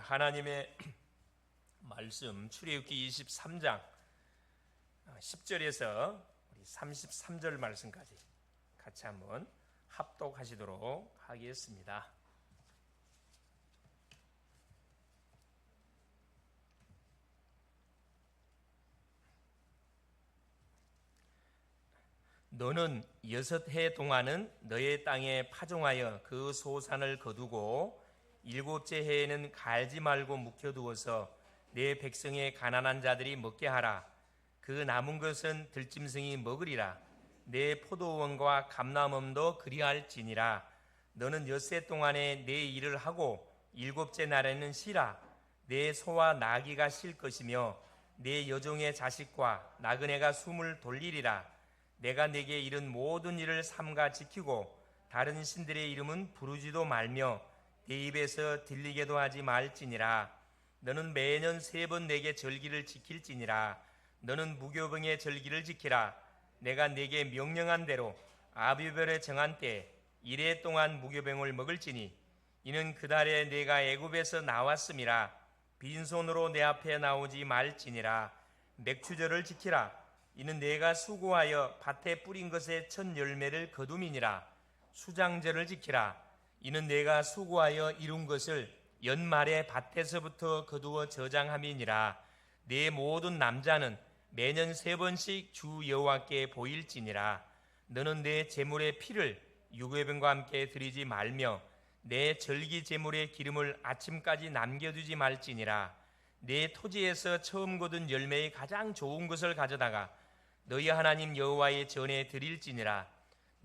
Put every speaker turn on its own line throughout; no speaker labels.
하나님의 말씀 출애굽기 23장 10절에서 33절 말씀까지 같이 한번 합독하시도록 하겠습니다. 너는 6해 동안은 너의 땅에 파종하여 그 소산을 거두고 7째 해에는 갈지 말고 묵혀두어서 내 백성의 가난한 자들이 먹게 하라. 그 남은 것은 들짐승이 먹으리라. 내 포도원과 감람원도 그리할지니라. 너는 6해 동안에 내 일을 하고 7째 날에는 쉬라. 내 소와 나귀가 쉴 것이며 내 여종의 자식과 나그네가 숨을 돌리리라. 내가 네게 이른 모든 일을 삼가 지키고 다른 신들의 이름은 부르지도 말며 네 입에서 들리게도 하지 말지니라. 너는 매년 3번 내게 절기를 지킬지니라. 너는 무교병의 절기를 지키라. 내가 네게 명령한 대로 아비별에 정한 때 1해 동안 무교병을 먹을지니 이는 그달에 내가 애굽에서 나왔음이라. 빈손으로 내 앞에 나오지 말지니라. 맥추절을 지키라. 이는 내가 수고하여 밭에 뿌린 것의 첫 열매를 거둠이니라. 수장절을 지키라. 이는 내가 수고하여 이룬 것을 연말에 밭에서부터 거두어 저장함이니라. 내 모든 남자는 매년 3번씩 주 여호와께 보일지니라. 너는 내 제물의 피를 유괴병과 함께 드리지 말며 내 절기 제물의 기름을 아침까지 남겨두지 말지니라. 내 토지에서 처음 거둔 열매의 가장 좋은 것을 가져다가 너희 하나님 여호와의 전에 드릴지니라.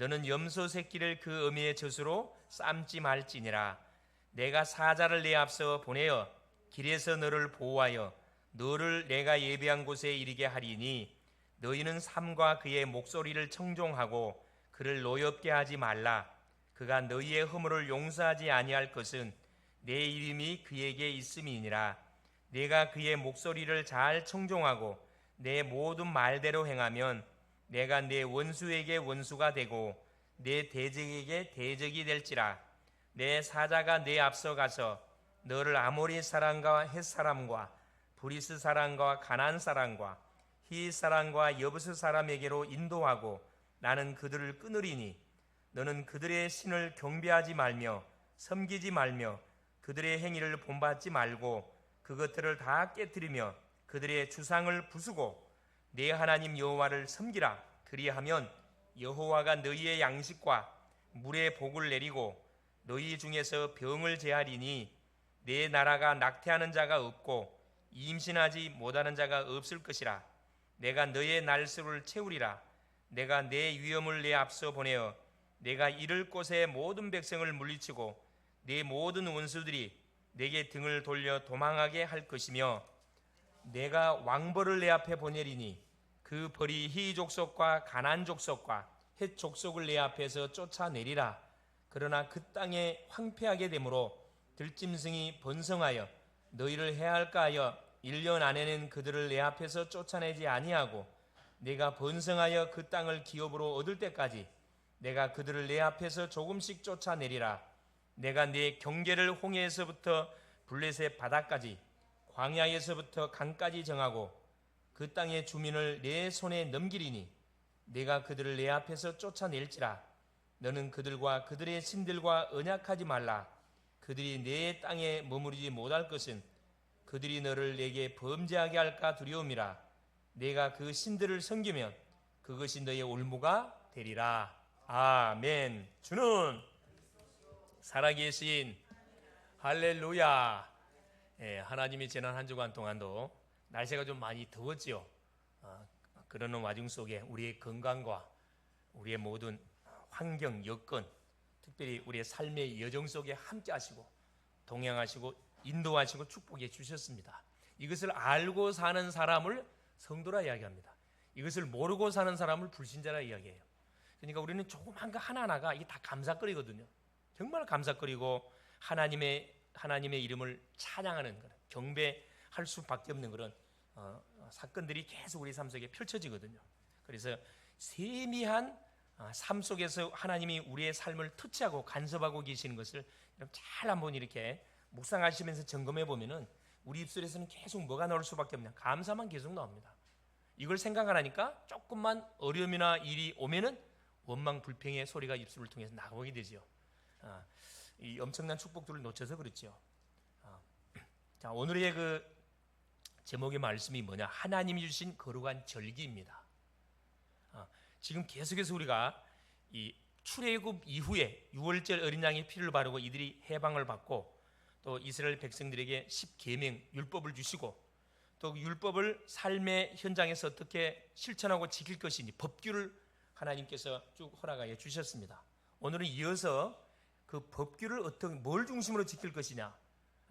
너는 염소 새끼를 그 어미의 젖으로 삶지 말지니라. 내가 사자를 내 앞서 보내어 길에서 너를 보호하여 너를 내가 예비한 곳에 이르게 하리니 너희는 삼과 그의 목소리를 청종하고 그를 노엽게 하지 말라. 그가 너희의 허물을 용서하지 아니할 것은 내 이름이 그에게 있음이니라. 내가 그의 목소리를 잘 청종하고 내 모든 말대로 행하면 내가 내 원수에게 원수가 되고 내 대적에게 대적이 될지라. 내 사자가 내 앞서 가서 너를 아모리 사람과 헷 사람과 브리스 사람과 가나안 사람과 히 사람과 여부스 사람에게로 인도하고 나는 그들을 끊으리니 너는 그들의 신을 경배하지 말며 섬기지 말며 그들의 행위를 본받지 말고 그것들을 다 깨뜨리며 그들의 주상을 부수고 내 하나님 여호와를 섬기라. 그리하면 여호와가 너희의 양식과 물의 복을 내리고 너희 중에서 병을 제하리니 내 나라가 낙태하는 자가 없고 임신하지 못하는 자가 없을 것이라. 내가 너의 날수를 채우리라. 내가 내 위엄을 내 앞서 보내어 내가 이를 곳의 모든 백성을 물리치고 내 모든 원수들이 내게 등을 돌려 도망하게 할 것이며 내가 왕벌을 내 앞에 보내리니 그 벌이 히 족속과 가나안 족속과 헷 족속을 내 앞에서 쫓아내리라. 그러나 그 땅에 황폐하게 되므로 들짐승이 번성하여 너희를 해할까 하여 1년 안에는 그들을 내 앞에서 쫓아내지 아니하고 내가 번성하여 그 땅을 기업으로 얻을 때까지 내가 그들을 내 앞에서 조금씩 쫓아내리라. 내가 네 경계를 홍해에서부터 블레셋 바다까지 광야에서부터 강까지 정하고 그 땅의 주민을 내 손에 넘기리니 내가 그들을 내 앞에서 쫓아낼지라. 너는 그들과 그들의 신들과 언약하지 말라. 그들이 내 땅에 머무르지 못할 것은 그들이 너를 내게 범죄하게 할까 두려움이라. 내가 그 신들을 섬기면 그것이 너의 올무가 되리라. 아멘. 주는 살아계신 할렐루야. 하나님이 지난 한 주간 동안도 날씨가 좀 많이 더웠지요. 그러는 와중 속에 우리의 건강과 우리의 모든 환경, 여건, 특별히 우리의 삶의 여정 속에 함께 하시고 동행하시고 인도하시고 축복해 주셨습니다. 이것을 알고 사는 사람을 성도라 이야기합니다. 이것을 모르고 사는 사람을 불신자라 이야기해요. 그러니까 우리는 조그만 거 하나하나가 이게 다 감사거리거든요. 정말 감사거리고 하나님의 이름을 찬양하는 그런 경배할 수밖에 없는 그런 사건들이 계속 우리 삶 속에 펼쳐지거든요. 그래서 세미한 삶 속에서 하나님이 우리의 삶을 터치하고 간섭하고 계시는 것을 잘 한번 이렇게 묵상하시면서 점검해 보면은 우리 입술에서는 계속 뭐가 나올 수밖에 없냐? 감사만 계속 나옵니다. 이걸 생각 안 하니까 조금만 어려움이나 일이 오면은 원망 불평의 소리가 입술을 통해서 나오게 되죠. 이 엄청난 축복들을 놓쳐서 그렇죠. 자, 오늘의 그 제목의 말씀이 뭐냐? 하나님이 주신 거룩한 절기입니다. 지금 계속해서 우리가 이 출애굽 이후에 6월절 어린 양의 피를 바르고 이들이 해방을 받고 또 이스라엘 백성들에게 10계명 율법을 주시고 또 율법을 삶의 현장에서 어떻게 실천하고 지킬 것인지 법규를 하나님께서 쭉 허락하여 주셨습니다. 오늘은 이어서 그 법규를 어떻게 뭘 중심으로 지킬 것이냐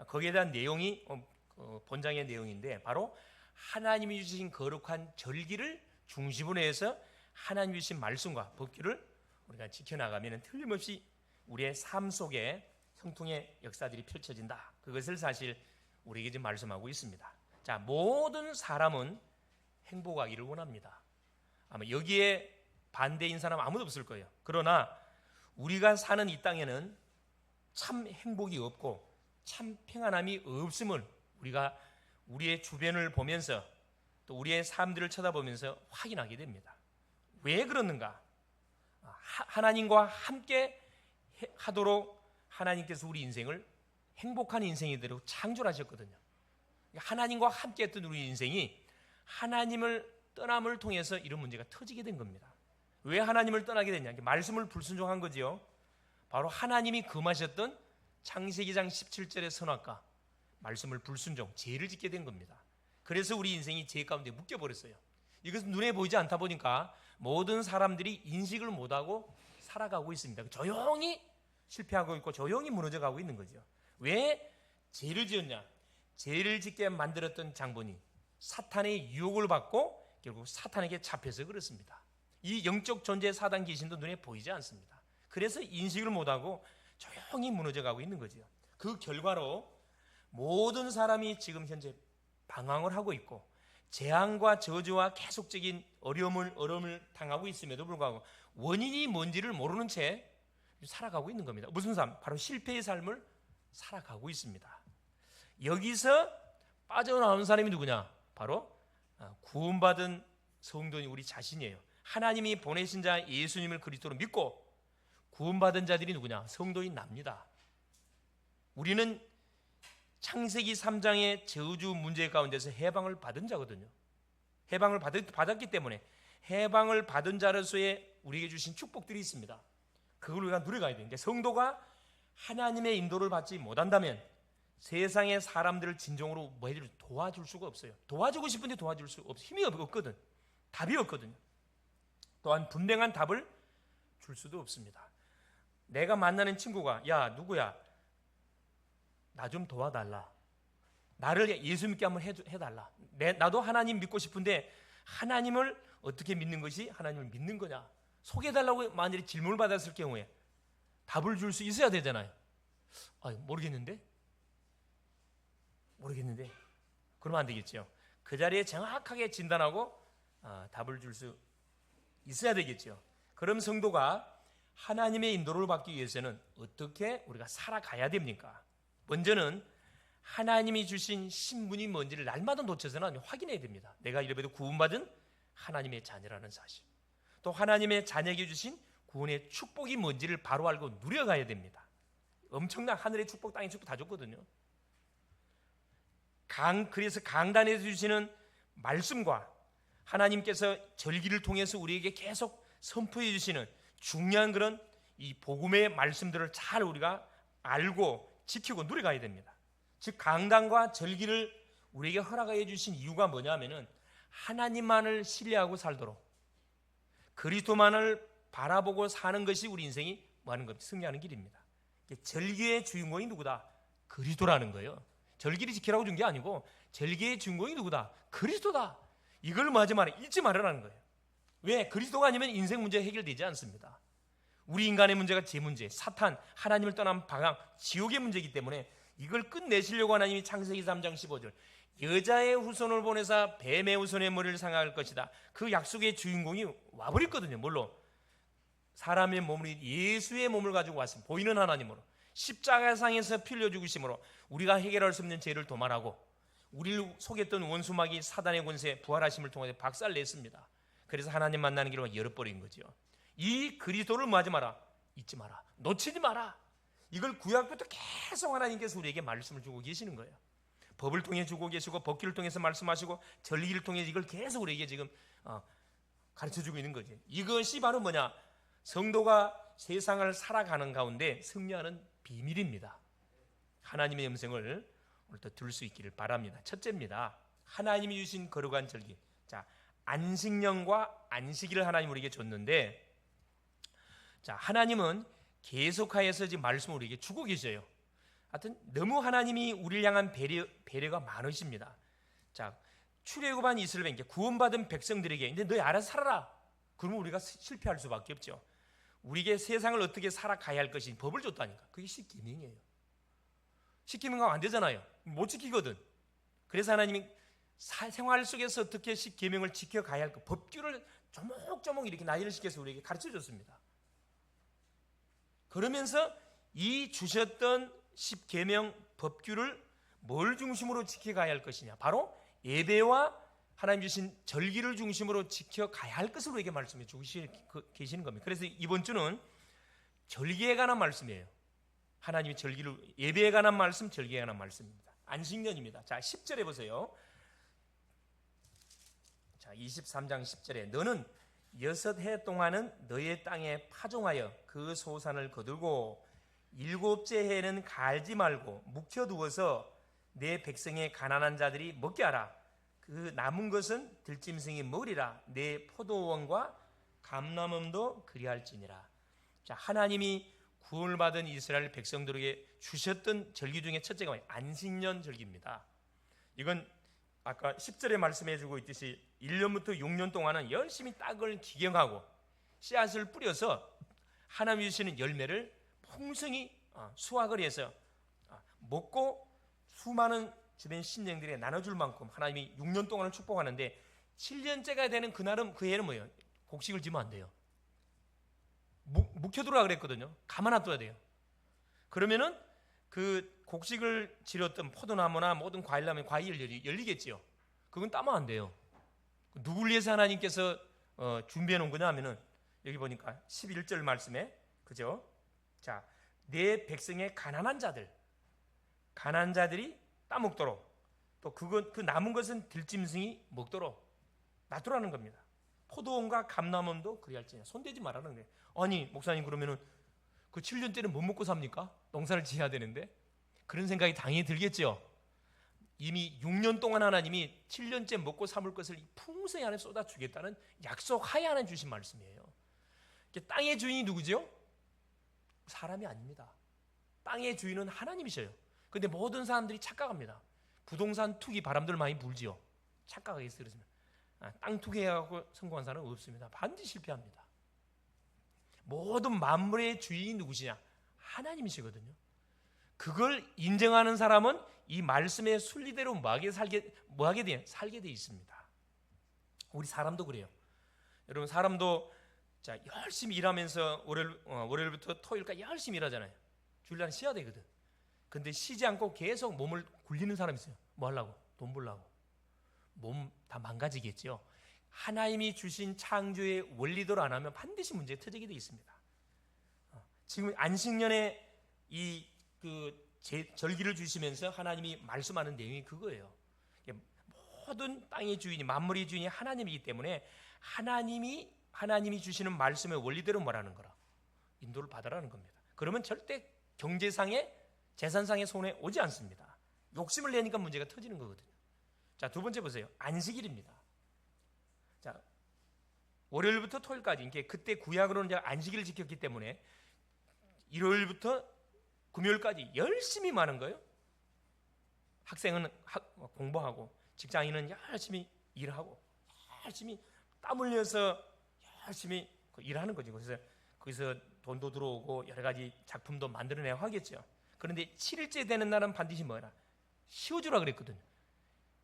거기에 대한 내용이 본장의 내용인데 바로 하나님이 주신 거룩한 절기를 중심으로 해서 하나님이 주신 말씀과 법규를 우리가 지켜나가면 틀림없이 우리의 삶 속에 형통의 역사들이 펼쳐진다. 그것을 사실 우리에게 지금 말씀하고 있습니다. 자, 모든 사람은 행복하기를 원합니다. 아마 여기에 반대인 사람 아무도 없을 거예요. 그러나 우리가 사는 이 땅에는 참 행복이 없고 참 평안함이 없음을 우리가 우리의 주변을 보면서 또 우리의 삶들을 쳐다보면서 확인하게 됩니다. 왜 그러는가? 하나님과 함께 하도록 하나님께서 우리 인생을 행복한 인생이 되도록 창조하셨거든요. 하나님과 함께 했던 우리 인생이 하나님을 떠남을 통해서 이런 문제가 터지게 된 겁니다. 왜 하나님을 떠나게 됐냐? 말씀을 불순종한 거지요. 바로 하나님이 금하셨던 창세기장 17절의 선악과 말씀을 불순종, 죄를 짓게 된 겁니다. 그래서 우리 인생이 죄 가운데 묶여버렸어요. 이것은 눈에 보이지 않다 보니까 모든 사람들이 인식을 못하고 살아가고 있습니다. 조용히 실패하고 있고 조용히 무너져가고 있는 거죠. 왜 죄를 지었냐? 죄를 짓게 만들었던 장본인 사탄의 유혹을 받고 결국 사탄에게 잡혀서 그렇습니다. 이 영적 존재 사단 귀신도 눈에 보이지 않습니다. 그래서 인식을 못하고 조용히 무너져가고 있는 거죠. 그 결과로 모든 사람이 지금 현재 방황을 하고 있고 재앙과 저주와 계속적인 어려움을 당하고 있음에도 불구하고 원인이 뭔지를 모르는 채 살아가고 있는 겁니다. 무슨 삶? 바로 실패의 삶을 살아가고 있습니다. 여기서 빠져나온 사람이 누구냐? 바로 구원받은 성도인 우리 자신이에요. 하나님이 보내신 자 예수님을 그리스도로 믿고 구원받은 자들이 누구냐? 성도인 납니다. 우리는 창세기 3장의 저주 문제 가운데서 해방을 받은 자거든요. 해방을 받았기 때문에 해방을 받은 자로서의 우리에게 주신 축복들이 있습니다. 그걸 우리가 누려가야 되는 게 성도가 하나님의 인도를 받지 못한다면 세상의 사람들을 진정으로 도와줄 수가 없어요. 도와주고 싶은데 도와줄 수 없어. 힘이 없거든. 답이 없거든요. 또한 분명한 답을 줄 수도 없습니다. 내가 만나는 친구가 야 누구야 나 좀 도와달라. 나를 예수 믿게 한번 해달라. 나도 하나님 믿고 싶은데 하나님을 어떻게 믿는 것이 하나님을 믿는 거냐. 소개해달라고 만일에 질문을 받았을 경우에 답을 줄 수 있어야 되잖아요. 모르겠는데 그러면 안 되겠죠. 그 자리에 정확하게 진단하고 답을 줄 수 있어야 되겠죠. 그럼 성도가 하나님의 인도를 받기 위해서는 어떻게 우리가 살아가야 됩니까? 먼저는 하나님이 주신 신분이 뭔지를 날마다 놓쳐서는 확인해야 됩니다. 내가 이래봬도 구원받은 하나님의 자녀라는 사실, 또 하나님의 자녀에게 주신 구원의 축복이 뭔지를 바로 알고 누려가야 됩니다. 엄청난 하늘의 축복, 땅의 축복 다 줬거든요. 그래서 강단에서 주시는 말씀과 하나님께서 절기를 통해서 우리에게 계속 선포해 주시는 중요한 그런 이 복음의 말씀들을 잘 우리가 알고 지키고 누려가야 됩니다. 즉 강단과 절기를 우리에게 허락해 주신 이유가 뭐냐면은 하나님만을 신뢰하고 살도록 그리스도만을 바라보고 사는 것이 우리 인생이 뭐하는 겁니까? 승리하는 길입니다. 절기의 주인공이 누구다? 그리스도라는 거예요. 절기를 지키라고 준 게 아니고 절기의 주인공이 누구다? 그리스도다. 이걸 잊지 말으라는 거예요. 왜? 그리스도가 아니면 인생 문제 해결되지 않습니다. 우리 인간의 문제가 제 문제, 사탄, 하나님을 떠난 방황, 지옥의 문제이기 때문에 이걸 끝내시려고 하나님이 창세기 3장 15절 여자의 후손을 보내사 뱀의 후손의 머리를 상할 것이다. 그 약속의 주인공이 와버렸거든요. 뭘로? 사람의 몸을 예수의 몸을 가지고 왔습니다. 보이는 하나님으로 십자가상에서 피 흘려 죽으심으로 우리가 해결할 수 없는 죄를 도말하고 우리를 속였던 원수마귀 사단의 권세 부활하심을 통해 박살냈습니다. 그래서 하나님 만나는 길을 열어버린 거죠. 이 그리스도를 뭐하지 마라, 잊지 마라, 놓치지 마라. 이걸 구약부터 계속 하나님께서 우리에게 말씀을 주고 계시는 거예요. 법을 통해 주고 계시고 법규를 통해서 말씀하시고 절기를 통해 이걸 계속 우리에게 지금 가르쳐주고 있는 거지. 이것이 바로 뭐냐, 성도가 세상을 살아가는 가운데 승리하는 비밀입니다. 하나님의 음성을 오늘도 들을 수 있기를 바랍니다. 첫째입니다. 하나님이 주신 거룩한 절기. 자, 안식년과 안식일을 하나님 우리에게 줬는데, 자, 하나님은 계속하여서 지금 말씀을 우리에게 주고 계셔요. 하여튼 너무 하나님이 우리를 향한 배려가 많으십니다. 자, 출애굽한 이스라엘에게 구원받은 백성들에게 이제 너희 알아서 살아라. 그러면 우리가 실패할 수밖에 없죠. 우리에게 세상을 어떻게 살아가야 할 것인 법을 줬다니까. 그게 십계명이에요. 십계명 가면 안 되잖아요. 못 지키거든. 그래서 하나님이 생활 속에서 어떻게 십계명을 지켜가야 할 것, 법규를 조목조목 이렇게 나열을 시켜서 우리에게 가르쳐 줬습니다. 그러면서 이 주셨던 십계명 법규를 뭘 중심으로 지켜가야 할 것이냐, 바로 예배와 하나님 주신 절기를 중심으로 지켜가야 할 것을 우리에게 말씀해 주고 계시는 겁니다. 그래서 이번 주는 절기에 관한 말씀이에요. 하나님이 절기를, 예배에 관한 말씀, 절기에 관한 말씀입니다. 안식년입니다. 자, 10절에 보세요. 자, 23장 10절에 너는 6해 동안은 너의 땅에 파종하여 그 소산을 거두고 7째 해에는 갈지 말고 묵혀두어서 내 백성의 가난한 자들이 먹게 하라. 그 남은 것은 들짐승이 먹으리라. 내 포도원과 감람음도 그리할지니라. 자, 하나님이 구원을 받은 이스라엘 백성들에게 주셨던 절기 중에 첫째가 안식년 절기입니다. 이건 아까 10절에 말씀해 주고 있듯이 1년부터 6년 동안은 열심히 땅을 기경하고 씨앗을 뿌려서 하나님이 주시는 열매를 풍성히 수확을 해서 먹고 수많은 주변 신령들에게 나눠줄 만큼 하나님이 6년 동안을 축복하는데 7년째가 되는 그날은, 그 해는 뭐예요? 곡식을 지면 안 돼요. 묵혀두라 그랬거든요. 가만 놔둬야 돼요. 그러면은 그 곡식을 지렸던 포도나무나 모든 과일나무에 과일이 열리겠지요. 그건 따면 안 돼요. 누굴 위해서 하나님께서 준비해 놓은 거냐 하면은 여기 보니까 11절 말씀에, 그죠? 자, 내 백성의 가난한 자들이 따먹도록, 또 그 남은 것은 들짐승이 먹도록 놔두라는 겁니다. 포도원과 감람원도 그리할지니라. 손대지 말라는 거예요. 아니 목사님, 그러면은 그 7년째는 못 먹고 삽니까? 농사를 지어야 되는데. 그런 생각이 당연히 들겠죠. 이미 6년 동안 하나님이 7년째 먹고 삼을 것을 풍성히 안에 쏟아주겠다는 약속하에 하나님 주신 말씀이에요. 땅의 주인이 누구죠? 사람이 아닙니다. 땅의 주인은 하나님이셔요. 근데 모든 사람들이 착각합니다. 부동산 투기 바람들 많이 불지요. 착각하겠어요. 그러면 땅 투기하고 성공한 사람은 없습니다. 반드시 실패합니다. 모든 만물의 주인이 누구시냐? 하나님이시거든요. 그걸 인정하는 사람은 이 말씀의 순리대로 뭐하게 돼요? 살게 돼 있습니다. 우리 사람도 그래요. 여러분, 사람도 자, 열심히 일하면서 월요일부터 토요일까지 열심히 일하잖아요. 주일날 쉬어야 되거든. 근데 쉬지 않고 계속 몸을 굴리는 사람이 있어요. 뭐 하려고? 돈 벌려고. 몸 다 망가지겠죠. 하나님이 주신 창조의 원리대로 안 하면 반드시 문제가 터지게 돼 있습니다. 지금 안식년에 절기를 주시면서 하나님이 말씀하는 내용이 그거예요. 모든 땅의 주인이, 만물의 주인이 하나님이기 때문에 하나님이 주시는 말씀의 원리대로 말하는 거라. 인도를 받으라는 겁니다. 그러면 절대 경제상의, 재산상의 손해 오지 않습니다. 욕심을 내니까 문제가 터지는 거거든요. 자, 두 번째 보세요. 안식일입니다. 자, 월요일부터 토요일까지, 그때 구약으로는 이제 안식일을 지켰기 때문에 일요일부터 금요일까지 열심히 많은 거예요. 학생은 공부하고, 직장인은 열심히 일하고, 열심히 땀 흘려서 열심히 일하는 거죠. 그래서 거기서 돈도 들어오고 여러 가지 작품도 만들어내야 하겠죠. 그런데 7일째 되는 날은 반드시 뭐라? 쉬어주라 그랬거든요.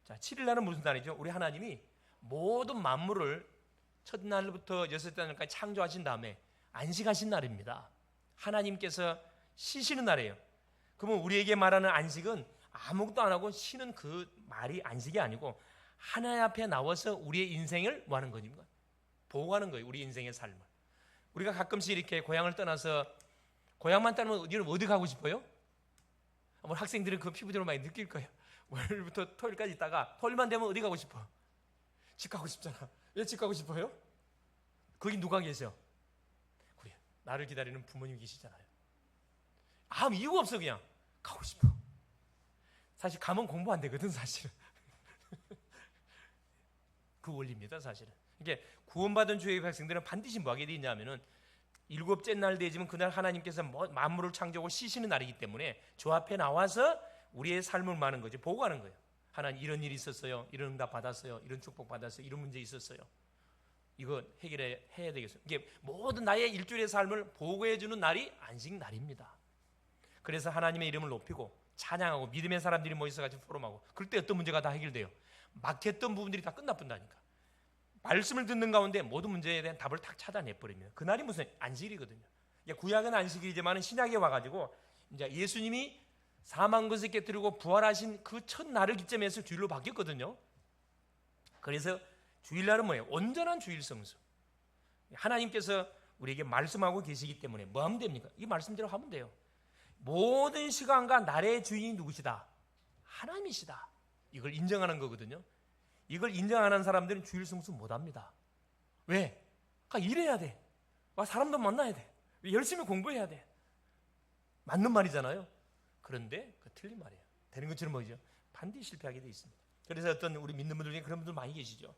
자, 7일 날은 무슨 날이죠? 우리 하나님이 모든 만물을 첫날부터 6째 날까지 창조하신 다음에 안식하신 날입니다. 하나님께서 쉬시는 날이에요. 그러면 우리에게 말하는 안식은 아무것도 안 하고 쉬는 그 말이 안식이 아니고 하나님 앞에 나와서 우리의 인생을 뭐 하는 겁니까? 보호하는 거예요. 우리 인생의 삶을. 우리가 가끔씩 이렇게 고향을 떠나서 고향만 떠나면 어디 가고 싶어요? 아마 학생들은 그 피부적으로 많이 느낄 거예요. 월요일부터 토요일까지 있다가 토요일만 되면 어디 가고 싶어? 집 가고 싶잖아. 왜 집 가고 싶어요? 거기 누가 계셔? 그래, 나를 기다리는 부모님 계시잖아요. 아무 이유가 없어. 그냥 가고 싶어. 사실 가면 공부 안 되거든 사실은. 그 원리입니다 사실은. 이게 구원받은 주의 백성들은 반드시 뭐 하게 돼 있냐면은 일곱째 날 되지만 그날 하나님께서 만물을 창조하고 쉬시는 날이기 때문에 주 앞에 나와서 우리의 삶을 마는 거죠. 보고하는 거예요. 하나님 이런 일이 있었어요. 이런 응답 받았어요. 이런 축복 받았어요. 이런 문제 있었어요. 이거 해야 되겠어요. 이게 모든 나의 일주일의 삶을 보고해 주는 날이 안식 날입니다. 그래서 하나님의 이름을 높이고 찬양하고 믿음의 사람들이 모여서 같이 포럼하고 그럴 때 어떤 문제가 다 해결돼요. 막혔던 부분들이 다 끝나본다니까. 말씀을 듣는 가운데 모든 문제에 대한 답을 탁 찾아내버립니다. 그날이 무슨 안식일이거든요. 구약은 안식일이지만 신약에 와가지고 이제 예수님이 사망 것을 깨뜨리고 부활하신 그 첫날을 기점해서 주일로 바뀌었거든요. 그래서 주일날은 뭐예요? 온전한 주일 성수. 하나님께서 우리에게 말씀하고 계시기 때문에 뭐 하면 됩니까? 이 말씀대로 하면 돼요. 모든 시간과 날의 주인이 누구시다? 하나님이시다. 이걸 인정하는 거거든요. 이걸 인정하는 사람들은 주일 성수 못합니다. 왜? 일해야 돼. 사람도 만나야 돼. 열심히 공부해야 돼. 맞는 말이잖아요. 그런데 그 틀린 말이에요. 되는 것처럼 보이죠? 반드시 실패하게 돼 있습니다. 그래서 어떤 우리 믿는 분들 중에 그런 분들 많이 계시죠.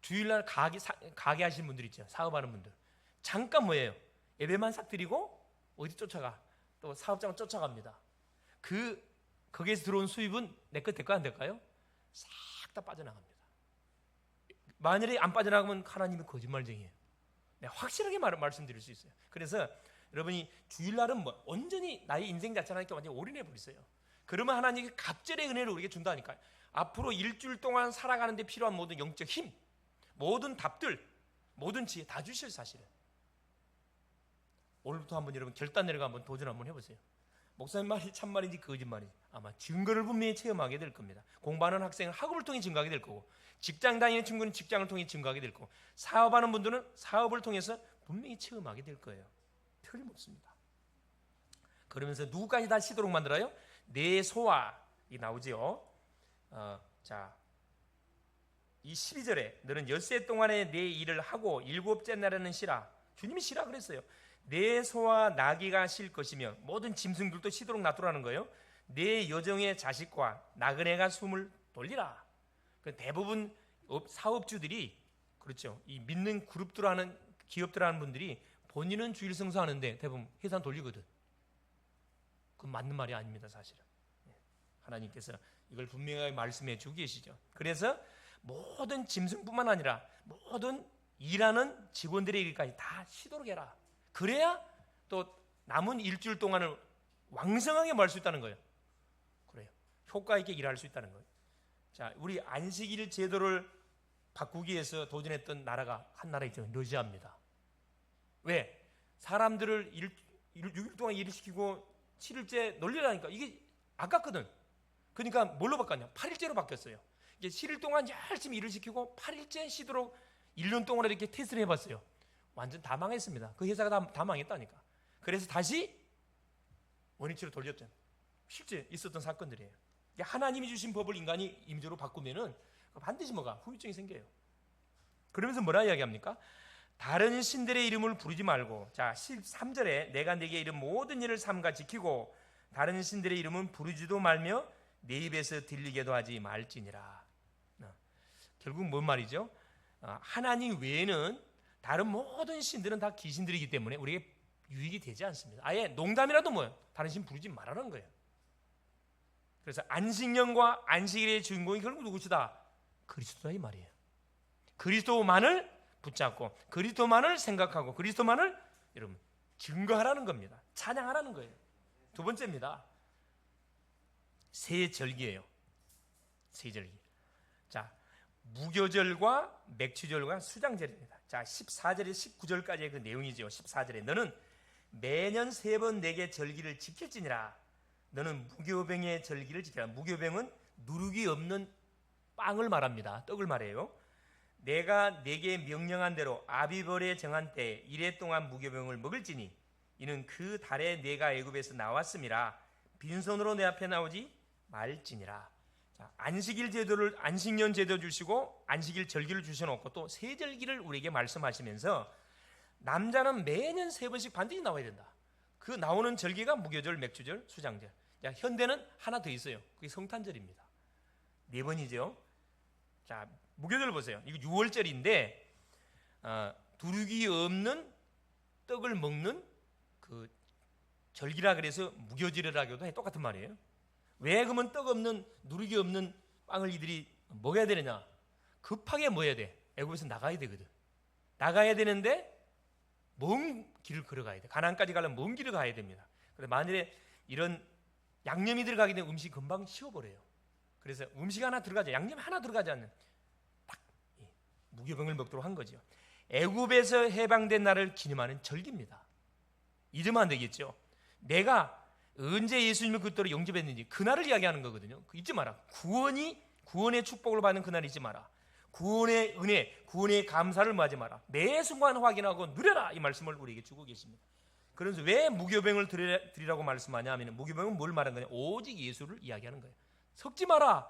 주일날 가게 하시는 분들 있죠. 사업하는 분들. 잠깐 뭐예요? 예배만 싹 드리고 어디 쫓아가? 또 사업장을 쫓아갑니다. 거기에서 들어온 수입은 내 것 될까요? 안 될까요? 싹 다 빠져나갑니다. 만일에 안 빠져나가면 하나님이 거짓말쟁이에요. 내가 확실하게 말씀드릴 수 있어요. 그래서 여러분이 주일날은 온전히 나의 인생 자체를 하나님께 완전히 올인해 버리세요. 그러면 하나님이 갑절의 은혜를 우리에게 준다니까요. 앞으로 일주일 동안 살아가는 데 필요한 모든 영적 힘, 모든 답들, 모든 지혜 다 주실 사실은. 오늘부터 한번 여러분 결단 내려가 한번 도전 한번 해보세요. 목사님 말이 참말인지 거짓말인지 아마 증거를 분명히 체험하게 될 겁니다. 공부하는 학생은 학업을 통해 증거하게 될 거고, 직장 다니는 친구는 직장을 통해 증거하게 될 거고, 사업하는 분들은 사업을 통해서 분명히 체험하게 될 거예요. 틀림없습니다. 그러면서 누구까지 다 쉬도록 만들어요? 내 소와 이 나오죠. 이 12절에 너는 엿새 동안에 내 일을 하고 일곱째 날에는 쉬라. 주님이 쉬라 그랬어요. 내 소와 나귀가 쉴 것이며 모든 짐승들도 쉬도록 놔두라는 거예요. 내 여종의 자식과 나그네가 숨을 돌리라. 대부분 사업주들이 그렇죠. 이 믿는 그룹들 하는 기업들 하는 분들이 본인은 주일 성수하는데 대부분 회사 돌리거든. 그건 맞는 말이 아닙니다, 사실은. 하나님께서 이걸 분명하게 말씀해 주고 계시죠. 그래서 모든 짐승뿐만 아니라 모든 일하는 직원들의 일까지 다 쉬도록 해라. 그래야 또 남은 일주일 동안을 왕성하게 말 수 있다는 거예요. 그래요. 효과 있게 일할 수 있다는 거예요. 자, 우리 안식일 제도를 바꾸기 위해서 도전했던 나라가 한 나라 있죠. 러시아입니다. 왜? 사람들을 6일 동안 일을 시키고 7일째 놀리라니까 이게 아깝거든. 그러니까 뭘로 바꿨냐? 8일째로 바뀌었어요. 이게 7일 동안 열심히 일을 시키고 8일째 쉬도록 1년 동안 이렇게 테스트를 해봤어요. 완전 다 망했습니다. 그 회사가 다 망했다니까. 그래서 다시 원위치로 돌렸잖아요. 실제 있었던 사건들이에요. 하나님이 주신 법을 인간이 임의적으로 바꾸면은 반드시 후유증이 생겨요. 그러면서 뭐라 이야기합니까? 다른 신들의 이름을 부르지 말고, 자 13절에 내가 네게 이른 모든 일을 삼가 지키고 다른 신들의 이름은 부르지도 말며 내 입에서 들리게도 하지 말지니라. 결국 뭔 말이죠? 하나님 외에는 다른 모든 신들은 다 귀신들이기 때문에 우리에게 유익이 되지 않습니다. 아예 농담이라도 다른 신 부르지 말라는 거예요. 그래서 안식년과 안식일의 주인공이 결국 누구시다? 그리스도다 이 말이에요. 그리스도만을 붙잡고 그리스도만을 생각하고 그리스도만을 여러분 증거하라는 겁니다. 찬양하라는 거예요. 두 번째입니다. 세 절기예요. 세 절기. 자, 무교절과 맥추절과 수장절입니다. 자, 14절에서 19절까지의 그 내용이죠. 14절에 너는 매년 3번 내게 절기를 지킬지니라. 너는 무교병의 절기를 지켜라. 무교병은 누룩이 없는 빵을 말합니다. 떡을 말해요. 내가 네게 명령한 대로 아비벌에 정한 때 이래 동안 무교병을 먹을지니 이는 그 달에 내가 애굽에서 나왔음이라 빈손으로 내 앞에 나오지 말지니라. 자, 안식일 제도를 안식년 제도 주시고 안식일 절기를 주셔놓고 또 세절기를 우리에게 말씀하시면서 남자는 매년 3번씩 반드시 나와야 된다. 그 나오는 절기가 무교절, 맥주절, 수장절. 자, 현대는 하나 더 있어요. 그게 성탄절입니다. 4번이죠. 자, 무교절 보세요. 이거 6월절인데 두룩이 없는 떡을 먹는 그 절기라 그래서 무교절이라고도 해. 똑같은 말이에요. 왜 그러면 떡 없는 누룩이 없는 빵을 이들이 먹어야 되느냐? 급하게 먹어야 돼. 애굽에서 나가야 되거든. 나가야 되는데 먼 길을 걸어가야 돼. 가나안까지 가려면 먼 길을 가야 됩니다. 그래서 만일에 이런 양념이 들어가게 되면 음식이 금방 식어버려요. 그래서 음식 하나 들어가지, 양념 하나 들어가지 않는 딱 무교병을 먹도록 한 거죠. 애굽에서 해방된 날을 기념하는 절기입니다. 잊으면 안 되겠죠. 내가 언제 예수님을 그때로 영접했는지 그날을 이야기하는 거거든요. 잊지 마라. 구원의 축복을 받는 그날을 잊지 마라. 구원의 은혜, 구원의 감사를 맞지 마라. 매 순간 확인하고 누려라. 이 말씀을 우리에게 주고 계십니다. 그래서 왜 무교병을 드리라고 말씀하냐 하면 무교병은 뭘 말하는 거냐? 오직 예수를 이야기하는 거예요. 섞지 마라.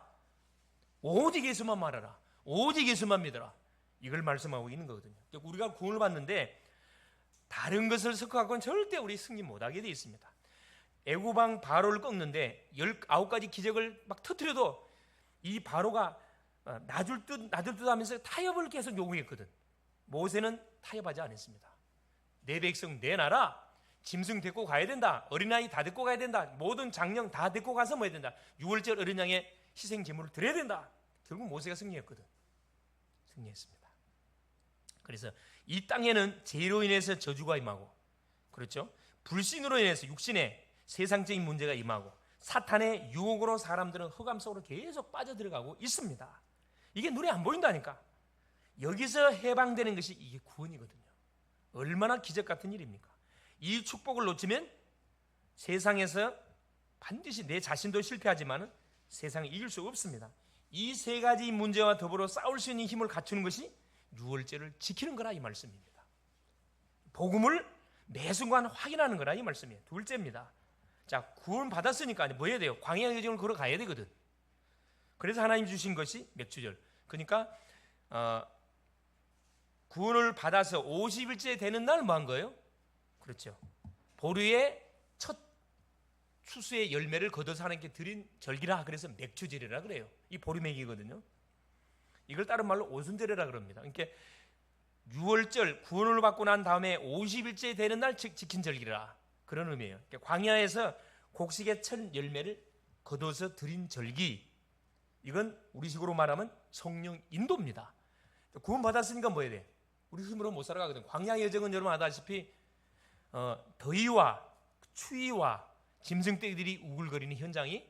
오직 예수만 말하라. 오직 예수만 믿어라. 이걸 말씀하고 있는 거거든요. 우리가 구원을 받는데 다른 것을 섞어갖고는 절대 우리 승리 못하게 되어 있습니다. 애굽왕 바로를 꺾는데 19가지 기적을 막 터뜨려도 이 바로가 놔줄 듯 하면서 타협을 계속 요구했거든. 모세는 타협하지 않았습니다. 내 백성 내 나라 짐승 데리고 가야 된다. 어린아이 다 데리고 가야 된다. 모든 장령 다 데리고 가서 뭐 해야 된다. 6월절 어린 양의 희생 제물을 드려야 된다. 결국 모세가 승리했거든. 승리했습니다. 그래서 이 땅에는 죄로 인해서 저주가 임하고, 그렇죠? 불신으로 인해서 육신의 세상적인 문제가 임하고 사탄의 유혹으로 사람들은 흑암 속으로 계속 빠져들어가고 있습니다. 이게 눈에 안 보인다니까. 여기서 해방되는 것이 이게 구원이거든요. 얼마나 기적 같은 일입니까? 이 축복을 놓치면 세상에서 반드시 내 자신도 실패하지만 세상을 이길 수 없습니다. 이 3가지 문제와 더불어 싸울 수 있는 힘을 갖추는 것이 유월절을 지키는 거라 이 말씀입니다. 복음을 매 순간 확인하는 거라 이 말씀이에요. 둘째입니다. 자, 구원 받았으니까 뭐 해야 돼요? 광야 여정을 걸어가야 되거든. 그래서 하나님 주신 것이 맥주절. 그러니까 구원을 받아서 50일째 되는 날 뭐 한 거예요? 그렇죠. 보류의 첫 추수의 열매를 거둬서 하나님께 드린 절기라. 그래서 맥주절이라 그래요. 이 보리맥이거든요. 이걸 다른 말로 오순절이라 그럽니다. 그러니까 6월절 구원을 받고 난 다음에 50일째 되는 날 지킨 절기라. 그런 의미예요. 그러니까 광야에서 곡식의 첫 열매를 거둬서 드린 절기. 이건 우리식으로 말하면 성령 인도입니다. 구원 받았으니까 뭐 해야 돼? 우리 힘으로 못 살아가거든. 광야 여정은 여러분 아다시피 더위와 추위와 짐승떼기들이 우글거리는 현장이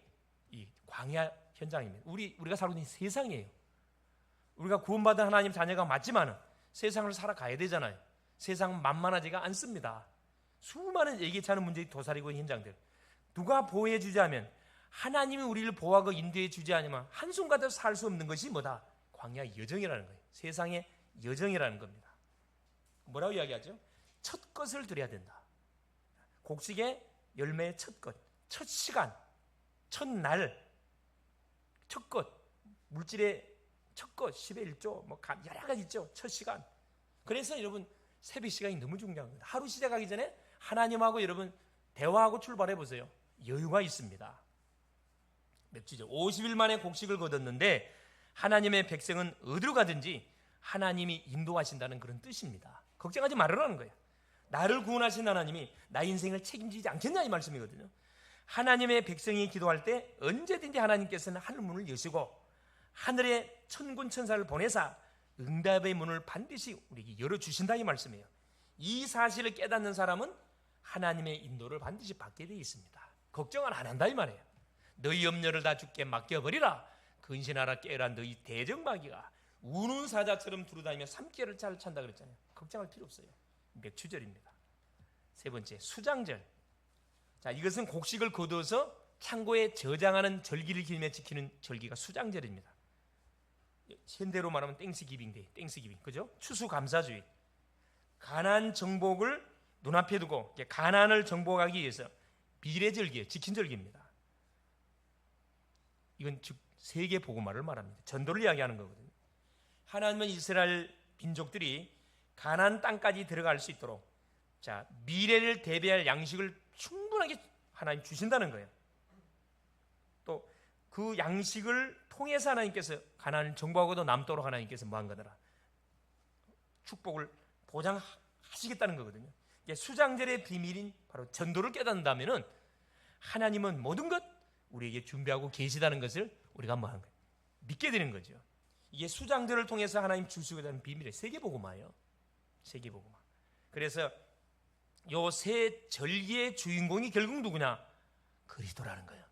이 광야 현장입니다. 우리가 살고 있는 세상이에요. 우리가 구원받은 하나님 자녀가 맞지만 세상을 살아가야 되잖아요. 세상은 만만하지가 않습니다. 수많은 예기치 않은 문제들이 도사리고 있는 현장들. 누가 보호해 주지 않으면, 하나님이 우리를 보호하고 인도해 주지 않으면 한순간도 살 수 없는 것이 뭐다? 광야 여정이라는 거예요. 세상의 여정이라는 겁니다. 뭐라고 이야기하죠? 첫 것을 드려야 된다. 곡식의 열매의 첫 것, 첫 시간, 첫 날, 첫 것, 물질의 첫 것, 10의 1조, 뭐 여러 가지 있죠. 첫 시간. 그래서 여러분 새벽 시간이 너무 중요한 겁니다. 하루 시작하기 전에 하나님하고 여러분 대화하고 출발해 보세요. 여유가 있습니다. 맥주죠. 50일 만에 곡식을 거뒀는데 하나님의 백성은 어디로 가든지 하나님이 인도하신다는 그런 뜻입니다. 걱정하지 말으라는 거예요. 나를 구원하신 하나님이 나의 인생을 책임지지 않겠냐 이 말씀이거든요. 하나님의 백성이 기도할 때 언제든지 하나님께서는 하늘 문을 여시고 하늘의 천군 천사를 보내사 응답의 문을 반드시 우리에게 열어주신다 이 말씀이에요. 이 사실을 깨닫는 사람은 하나님의 인도를 반드시 받게 되어 있습니다. 걱정을 안 한다 이 말이에요. 너희 염려를 다 주께 맡겨버리라. 근신하라 깨라. 너희 대적마귀가 우는 사자처럼 두루다니며 삼키를 잘 찬다 그랬잖아요. 걱정할 필요 없어요. 맥주절입니다. 세 번째 수장절. 자, 이것은 곡식을 거두어서 창고에 저장하는 절기를 기념해 지키는 절기가 수장절입니다. 현대로 말하면 땡스기빙데이, 땡스기빙, 그죠? 추수감사주의. 가나안 정복을 눈앞에 두고 가나안을 정복하기 위해서 미래절기에 지킨 절기입니다. 이건 즉 세계 복음화를 말합니다. 전도를 이야기하는 거거든요. 하나님은 이스라엘 민족들이 가나안 땅까지 들어갈 수 있도록 자 미래를 대비할 양식을 충분하게 하나님 주신다는 거예요. 또 그 양식을 통해서 하나님께서 가나안을 정복하고도 남도록 하나님께서 뭐한 거더라? 축복을 보장하시겠다는 거거든요. 수장절의 비밀인 바로 전도를 깨닫는다면은 하나님은 모든 것 우리에게 준비하고 계시다는 것을 우리가 뭐한 거예요? 믿게 되는 거죠. 이게 수장절을 통해서 하나님 주시고자 하는 비밀의 세계복음화예요. 세계복음화. 그래서 요 세 절기의 주인공이 결국 누구냐? 그리스도라는 거예요.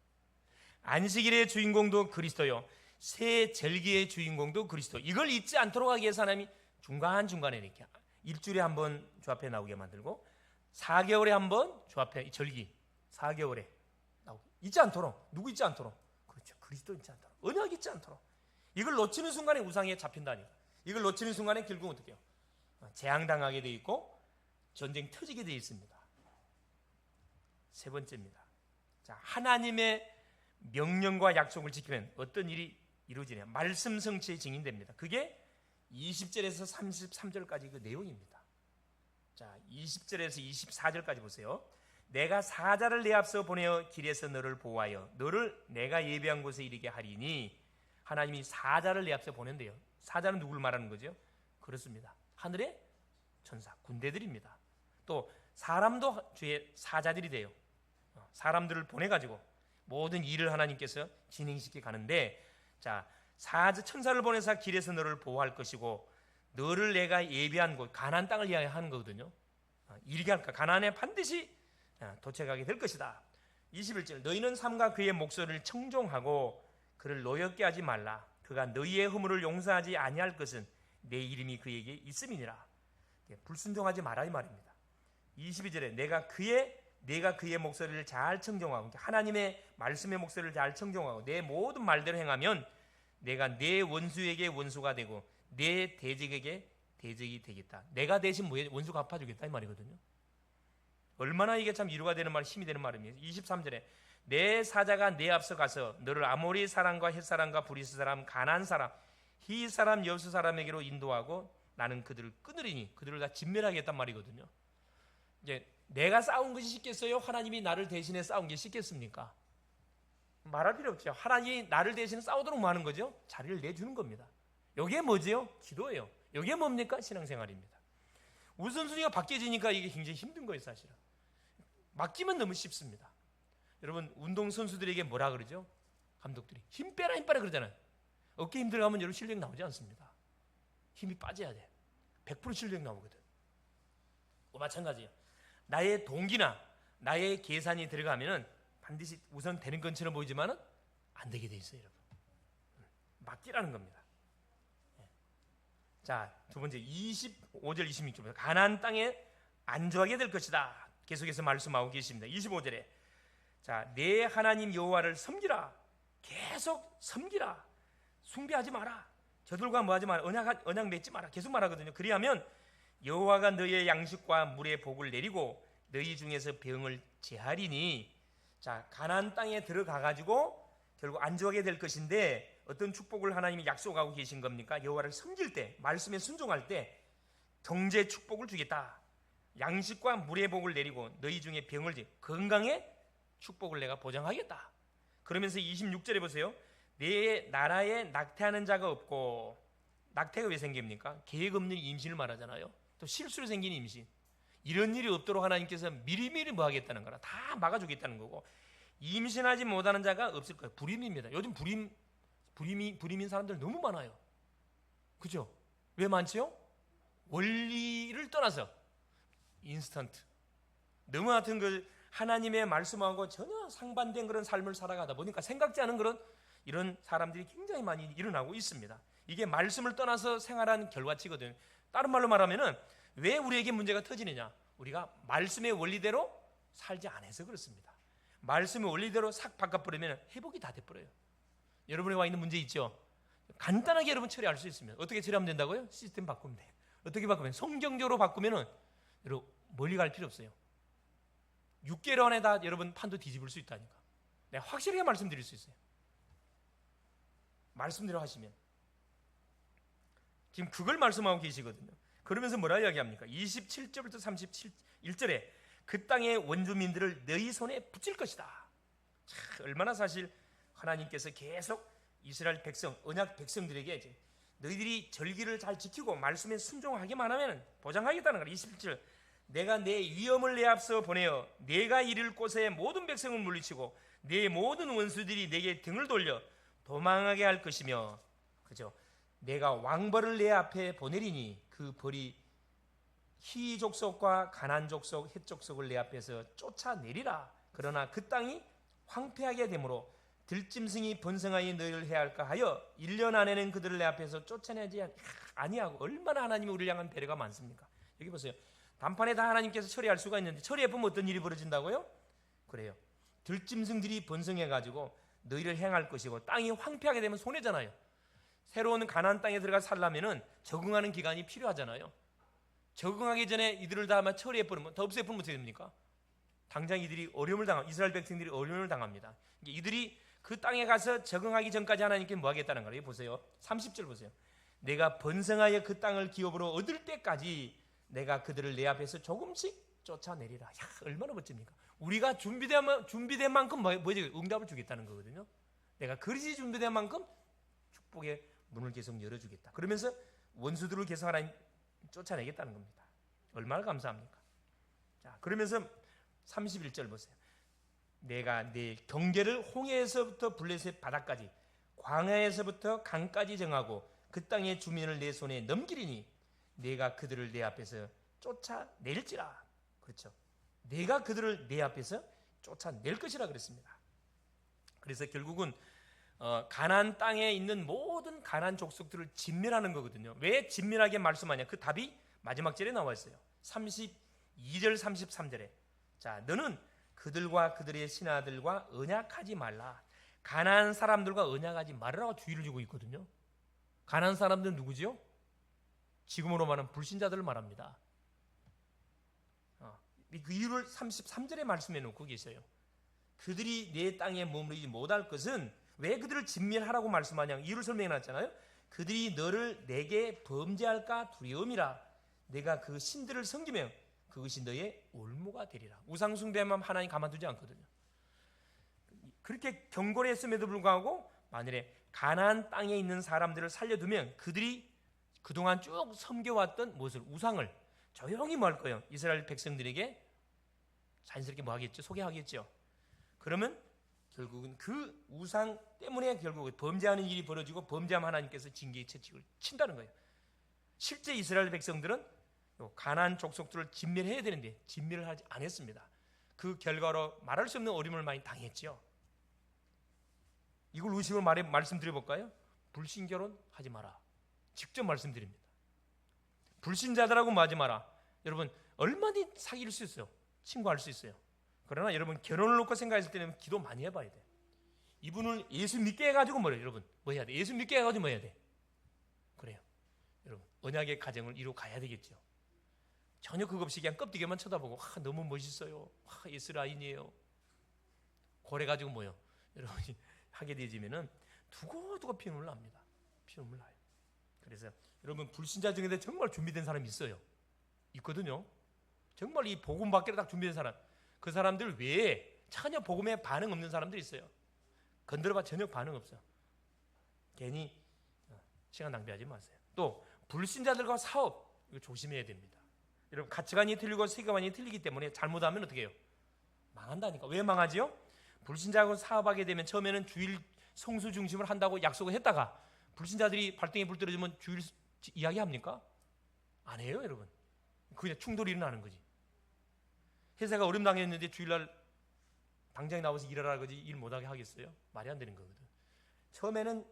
안식일의 주인공도 그리스도요. 세 절기의 주인공도 그리스도. 이걸 잊지 않도록 하기 위해서 하나님이 중간중간에 이렇게 일주일에 한 번 주 앞에 나오게 만들고 4개월에 한 번 주 앞에 절기 4개월에 나오게 잊지 않도록. 누구 잊지 않도록? 그렇죠. 그리스도 잊지 않도록. 언약 잊지 않도록. 이걸 놓치는 순간에 우상에 잡힌다니까. 이걸 놓치는 순간에 결국은 어떻게 해요? 재앙당하게 돼 있고 전쟁 터지게 돼 있습니다. 세 번째입니다. 자, 하나님의 명령과 약속을 지키면 어떤 일이 이루어지냐? 말씀 성취의 증인됩니다. 그게 20절에서 33절까지 그 내용입니다. 자, 20절에서 24절까지 보세요. 내가 사자를 내 앞서 보내어 길에서 너를 보호하여 너를 내가 예비한 곳에 이르게 하리니 하나님이 사자를 내 앞서 보낸대요. 사자는 누굴 말하는 거죠? 그렇습니다. 하늘의 천사, 군대들입니다. 또 사람도 주의 사자들이 돼요. 사람들을 보내가지고 모든 일을 하나님께서 진행시켜 가는데 자 천사를 보내서 길에서 너를 보호할 것이고 너를 내가 예비한 곳 가나안 땅을 이야기하는 거거든요. 이르게 할까? 가나안에 반드시 도착하게 될 것이다. 21절 너희는 삼가 그의 목소리를 청종하고 그를 노엽게 하지 말라. 그가 너희의 허물을 용서하지 아니할 것은 내 이름이 그에게 있음이니라. 불순종하지 마라 이 말입니다. 22절에 내가 그의 목소리를 잘 청종하고 하나님의 말씀의 목소리를 잘 청종하고 내 모든 말대로 행하면 내가 내 원수에게 원수가 되고 내 대적에게 대적이 되겠다. 내가 대신 원수 갚아주겠다 이 말이거든요. 얼마나 이게 참 위로가 되는 말, 힘이 되는 말입니다. 23절에 내 사자가 내 앞서 가서 너를 아모리 사람과 헷 사람과 브리스 사람, 가나안 사람, 히 사람, 여수 사람에게로 인도하고 나는 그들을 끊으리니 그들을 다 진멸하겠단 말이거든요. 이제 내가 싸운 것이 쉽겠어요? 하나님이 나를 대신해 싸운 게 쉽겠습니까? 말할 필요 없죠. 하나님이 나를 대신해 싸우도록 뭐 하는 거죠? 자리를 내주는 겁니다. 이게 뭐지요? 기도예요. 이게 뭡니까? 신앙생활입니다. 우선순위가 바뀌어지니까 이게 굉장히 힘든 거예요, 사실은. 맡기면 너무 쉽습니다. 여러분, 운동선수들에게 뭐라 그러죠? 감독들이 힘 빼라 그러잖아요. 어깨 힘 들어가면 여러분 실력 나오지 않습니다. 힘이 빠져야 돼. 100% 실력 나오거든. 마찬가지예요. 나의 동기나 나의 계산이 들어가면은 반드시 우선 되는 것처럼 보이지만은 안 되게 돼 있어요, 여러분. 맡기라는 겁니다. 자, 두 번째 25절 26절 가나안 땅에 안주하게 될 것이다. 계속해서 말씀하고 계십니다. 25절에 자, 내 하나님 여호와를 섬기라. 계속 섬기라. 숭배하지 마라. 저들과 뭐하지 마라. 언약 맺지 마라. 계속 말하거든요. 그리하면 여호와가 너희의 양식과 물의 복을 내리고 너희 중에서 병을 제하리니 자, 가나안 땅에 들어가 가지고 결국 안주하게 될 것인데 어떤 축복을 하나님이 약속하고 계신 겁니까? 여호와를 섬길 때, 말씀에 순종할 때 경제 축복을 주겠다. 양식과 물의 복을 내리고 너희 중에 병을 건강에 축복을 내가 보장하겠다. 그러면서 26절에 보세요. 내 나라에 낙태하는 자가 없고, 낙태가 왜 생깁니까? 계획 없는 임신을 말하잖아요. 또 실수로 생긴 임신, 이런 일이 없도록 하나님께서 미리미리 뭐 하겠다는 거라, 다 막아주겠다는 거고, 임신하지 못하는 자가 없을 거예요. 불임입니다. 요즘 불임인 사람들 너무 많아요. 그죠? 왜 많지요? 원리를 떠나서 인스턴트, 너무 같은 걸 하나님의 말씀하고 전혀 상반된 그런 삶을 살아가다 보니까 생각지 않은 그런 이런 사람들이 굉장히 많이 일어나고 있습니다. 이게 말씀을 떠나서 생활한 결과치거든요. 다른 말로 말하면은 왜 우리에게 문제가 터지느냐? 우리가 말씀의 원리대로 살지 않아서 그렇습니다. 말씀의 원리대로 싹 바꿔버리면 회복이 다 돼버려요. 여러분이 와 있는 문제 있죠? 간단하게 여러분 처리할 수 있으면 어떻게 처리하면 된다고요? 시스템 바꾸면 돼요. 어떻게 바꾸면? 성경적으로 바꾸면은 여러분 멀리 갈 필요 없어요. 6개월 안에 다 여러분 판도 뒤집을 수 있다니까. 내가 확실하게 말씀드릴 수 있어요. 말씀대로 하시면. 지금 그걸 말씀하고 계시거든요. 그러면서 뭐라 이야기합니까? 27절부터 31절에 그 땅의 원주민들을 너희 손에 붙일 것이다. 참, 얼마나 사실 하나님께서 계속 이스라엘 백성, 언약 백성들에게 너희들이 절기를 잘 지키고 말씀에 순종하기만 하면 보장하겠다는 거예요. 27절 내가 내 위엄을 내 앞서 보내어 내가 이를 곳에 모든 백성을 물리치고 내 모든 원수들이 내게 등을 돌려 도망하게 할 것이며, 그죠? 내가 왕벌을 내 앞에 보내리니 그 벌이 히 족속과 가난 족속, 헷 족속을 내 앞에서 쫓아내리라. 그러나 그 땅이 황폐하게 되므로 들짐승이 번성하여 너희를 해할까 하여 1년 안에는 그들을 내 앞에서 쫓아내지 아니하고. 얼마나 하나님이 우리를 향한 배려가 많습니까? 여기 보세요. 단판에 다 하나님께서 처리할 수가 있는데 처리해보면 어떤 일이 벌어진다고요? 그래요. 들짐승들이 번성해가지고 너희를 행할 것이고 땅이 황폐하게 되면 손해잖아요. 새로운 가나안 땅에 들어가 살려면은 적응하는 기간이 필요하잖아요. 적응하기 전에 이들을 다 처리해버리면, 더 없애버리면 어떻게 됩니까? 당장 이들이 어려움을 이스라엘 백성들이 어려움을 당합니다. 이들이 그 땅에 가서 적응하기 전까지 하나님께 뭐 하겠다는 거예요? 보세요. 30절 보세요. 내가 번성하여 그 땅을 기업으로 얻을 때까지 내가 그들을 내 앞에서 조금씩 쫓아내리라. 야, 얼마나 멋집니까? 우리가 준비된 만큼 뭐지? 응답을 주겠다는 거거든요. 내가 그릇이 준비된 만큼 축복의 문을 계속 열어주겠다. 그러면서 원수들을 계속 하나님 쫓아내겠다는 겁니다. 얼마나 감사합니까? 자, 그러면서 31절 보세요. 내가 내 경계를 홍해에서부터 블레셋 바다까지 광야에서부터 강까지 정하고 그 땅의 주민을 내 손에 넘기리니 내가 그들을 내 앞에서 쫓아낼지라. 그렇죠. 내가 그들을 내 앞에서 쫓아낼 것이라 그랬습니다. 그래서 결국은 가나안 땅에 있는 모든 가나안 족속들을 진멸하는 거거든요. 왜 진멸하게 말씀하냐? 그 답이 마지막 절에 나와 있어요. 32절 33절에 자, 너는 그들과 그들의 신하들과 언약하지 말라. 가나안 사람들과 언약하지 말라고 주의를 주고 있거든요. 가나안 사람들은 누구지요? 지금으로 말하는 불신자들을 말합니다. 그 이유를 33절에 말씀해 놓고 계세요. 그들이 내 땅에 머무르지 못할 것은, 왜 그들을 진멸하라고 말씀하냐, 이유를 설명해 놨잖아요. 그들이 너를 내게 범죄할까 두려움이라. 내가 그 신들을 섬기며 그것이 너의 올무가 되리라. 우상 숭배만 하나님 가만두지 않거든요. 그렇게 경고를 했음에도 불구하고 만일에 가나안 땅에 있는 사람들을 살려두면 그들이 그동안 쭉 섬겨왔던 무엇을, 우상을 조용히 뭐 할 거예요? 이스라엘 백성들에게 자연스럽게 뭐 하겠죠? 소개하겠죠. 그러면 결국은 그 우상 때문에 결국 범죄하는 일이 벌어지고 범죄하면 하나님께서 징계의 채찍을 친다는 거예요. 실제 이스라엘 백성들은 가나안 족속들을 진멸해야 되는데 진멸을 하지 않았습니다. 그 결과로 말할 수 없는 어려움을 많이 당했죠. 이걸 의식으로 말씀드려볼까요? 불신결혼 하지 마라. 직접 말씀드립니다. 불신자들하고 뭐 하지 마라. 여러분 얼마든지 사귈 수 있어요. 친구할 수 있어요. 그러나 여러분 결혼을 놓고 생각했을 때는 기도 많이 해봐야 돼. 이분을 예수 믿게 해가지고 뭐래요? 여러분 뭐 해야 돼? 예수 믿게 해가지고 뭐 해야 돼? 그래요. 여러분 언약의 가정을 이루어 가야 되겠죠. 전혀 그거 없이 그냥 껍데기만 쳐다보고 너무 멋있어요. 예수 라인이에요. 그래가지고 뭐요? 여러분이 하게 되지면은 두고두고 피눈물 납니다. 피눈물 나요. 그래서 여러분 불신자 중에도 정말 준비된 사람이 있어요. 있거든요. 정말 이 복음 받기로 딱 준비된 사람. 그 사람들 외에 전혀 복음에 반응 없는 사람들이 있어요. 건드려봐 전혀 반응 없어요. 괜히 시간 낭비하지 마세요. 또 불신자들과 사업, 이거 조심해야 됩니다. 여러분 가치관이 틀리고 세계관이 틀리기 때문에 잘못하면 어떻게 해요? 망한다니까. 왜 망하지요? 불신자하고 사업하게 되면 처음에는 주일 성수 중심을 한다고 약속을 했다가 불신자들이 발등에 불 떨어지면 주일 이야기합니까? 안 해요, 여러분. 그냥 충돌이 일어나는 거지. 회사가 어려움 당했는데 주일날 당장에 나와서 일하라 그러지 일 못하게 하겠어요? 말이 안 되는 거거든. 처음에는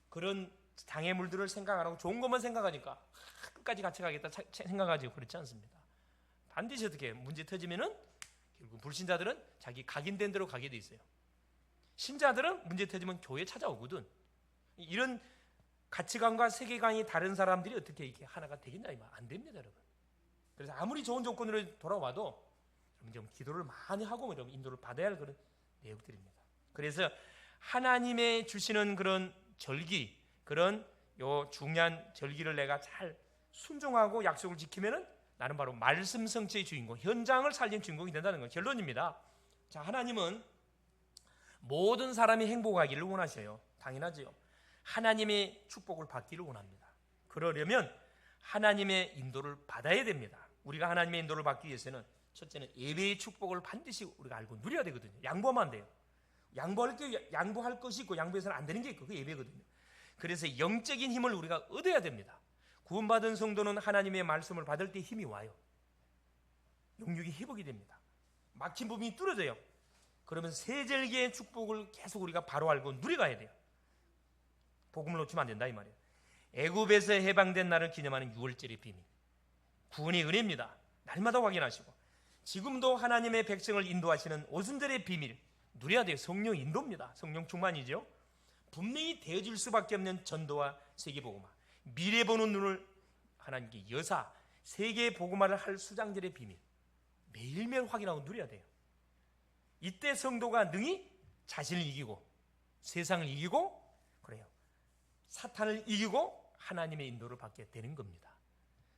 그런 장애물들을 생각 안 하고 좋은 것만 생각하니까 끝까지 같이 가겠다 생각하지 그렇지 않습니다. 반드시 어떻게 문제 터지면은 결국 불신자들은 자기 각인된 대로 가게 돼 있어요. 신자들은 문제 터지면 교회 찾아오거든. 이런 가치관과 세계관이 다른 사람들이 어떻게 이렇게 하나가 되겠냐, 안 됩니다, 여러분. 그래서 아무리 좋은 조건으로 돌아와도 좀 기도를 많이 하고 여러분 인도를 받아야 할 그런 내용들입니다. 그래서 하나님의 주시는 그런 절기, 그런 요 중요한 절기를 내가 잘 순종하고 약속을 지키면은 나는 바로 말씀 성취의 주인공, 현장을 살린 주인공이 된다는 건 결론입니다. 자, 하나님은 모든 사람이 행복하기를 원하셔요. 당연하죠. 하나님의 축복을 받기를 원합니다. 그러려면 하나님의 인도를 받아야 됩니다. 우리가 하나님의 인도를 받기 위해서는 첫째는 예배의 축복을 반드시 우리가 알고 누려야 되거든요. 양보하면 안 돼요. 양보할 것이 있고 양보해서는 안 되는 게 있고, 그게 예배거든요. 그래서 영적인 힘을 우리가 얻어야 됩니다. 구원받은 성도는 하나님의 말씀을 받을 때 힘이 와요. 영육이 회복이 됩니다. 막힌 부분이 뚫어져요. 그러면 세절기의 축복을 계속 우리가 바로 알고 누려가야 돼요. 복음을 놓치면 안 된다 이 말이에요. 애굽에서 해방된 날을 기념하는 6월절의 비밀, 구원의 은혜입니다. 날마다 확인하시고, 지금도 하나님의 백성을 인도하시는 오순절의 비밀 누려야 돼요. 성령 인도입니다. 성령 충만이죠. 분명히 되어질 수밖에 없는 전도와 세계복음화, 미래 보는 눈을 하나님께 여사 세계 복음화를 할 수장절의 비밀 매일매일 확인하고 누려야 돼요. 이때 성도가 능히 자신을 이기고 세상을 이기고 그래요. 사탄을 이기고 하나님의 인도를 받게 되는 겁니다.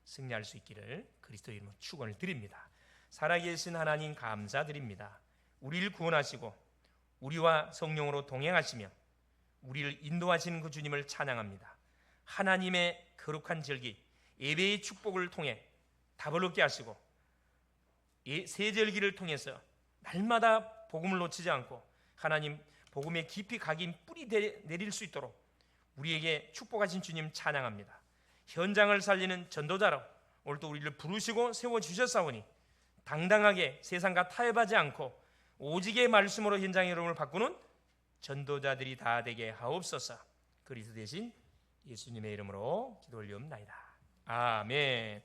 승리할 수 있기를 그리스도 이름으로 축원을 드립니다. 살아계신 하나님 감사드립니다. 우리를 구원하시고 우리와 성령으로 동행하시며 우리를 인도하시는 그 주님을 찬양합니다. 하나님의 거룩한 절기 예배의 축복을 통해 답을 얻게 하시고 세절기를 통해서 날마다 복음을 놓치지 않고 하나님 복음의 깊이 각인 뿌리 내릴 수 있도록 우리에게 축복하신 주님 찬양합니다. 현장을 살리는 전도자로 오늘도 우리를 부르시고 세워주셨사오니 당당하게 세상과 타협하지 않고 오직의 말씀으로 현장의 흐름을 바꾸는 전도자들이 다 되게 하옵소서. 그리스도 대신 예수님의 이름으로 기도 올리옵나이다. 아멘.